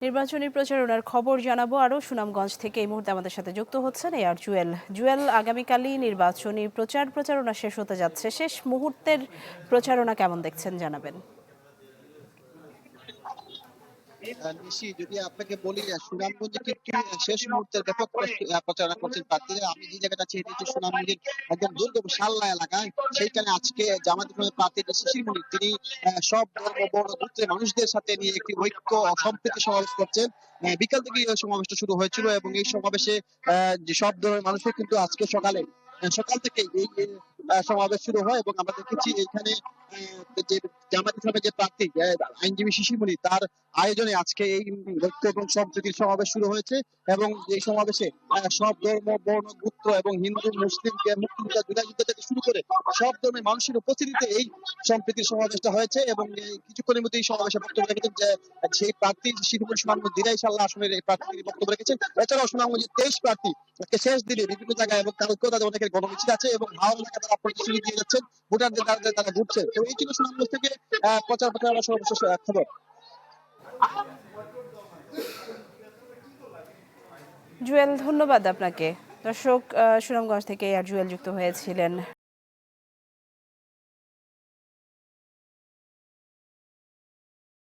নির্বাচনী প্রচারণার খবর জানাবো আরও। সুনামগঞ্জ থেকে এই মুহূর্তে আমাদের সাথে যুক্ত হচ্ছেন এআর জুয়েল। জুয়েল, আগামীকালই নির্বাচনী প্রচারণা শেষ হতে যাচ্ছে, শেষ মুহূর্তের প্রচারণা কেমন দেখছেন জানাবেন। নিশি, যদি আপনাকে বলি সুনামগঞ্জে কিন্তু শেষ মুহূর্তের ব্যাপক প্রচারণা করছেন প্রার্থীরা। আমি যে জায়গাটা আছি এটি হচ্ছে সুনামগঞ্জের একদম দুর্গম শাল্লা এলাকায়। সেইখানে আজকে জামাত ইসলামের প্রার্থী যে শিশির মনির, তিনি সব ধর্ম বর্ণ গোত্রের মানুষদের সাথে নিয়ে একটি ঐক্য ও সম্প্রীতি সমাবেশ করছেন। বিকাল থেকে এই সমাবেশটা শুরু হয়েছিল এবং এই সমাবেশে যে সব ধরনের মানুষের কিন্তু আজকে সকাল থেকে এই সমাবেশ শুরু হয় এবং আমরা দেখেছি এখানে যে জামাত ইসলামের যে প্রার্থী আইনজীবী শিশির মনির, তার আয়োজনে আজকে এই ঐক্য এবং সম্প্রীতির সমাবেশ শুরু হয়েছে। এবং এই সমাবেশে সব ধর্ম বর্ণ গোত্র এবং হিন্দু মুসলিম মুক্তিযোদ্ধা যুদ্ধ থেকে শুরু করে সব ধর্মের মানুষের উপস্থিতিতে এই সম্প্রীতির সমাবেশটা হয়েছে। এবং কিছুক্ষণের মধ্যে এই সমাবেশে বক্তব্য রেখেছেন যে সেই প্রার্থী শিরোমণি সুনামগঞ্জ দিনাইশাল্লাহ আসনের এই প্রার্থী তিনি বক্তব্য রেখেছেন। এছাড়াও সুনামগঞ্জের 23 প্রার্থী শেষ দিনে বিভিন্ন জায়গায় এবং কালকেও তাদের অনেকের গণমিছিল আছে এবং ভালো এলাকা তারা প্রতিশ্রুতি দিয়ে যাচ্ছেন, ভোটারদের দ্বারা তারা ঘুরছে। তো এই ছিল সুনামগঞ্জ থেকে প্রচারণা সর্বশেষ খবর। জুয়েল, ধন্যবাদ আপনাকে। দর্শক, সুনামগঞ্জ থেকে এআর জুয়েল যুক্ত হয়েছিলেন।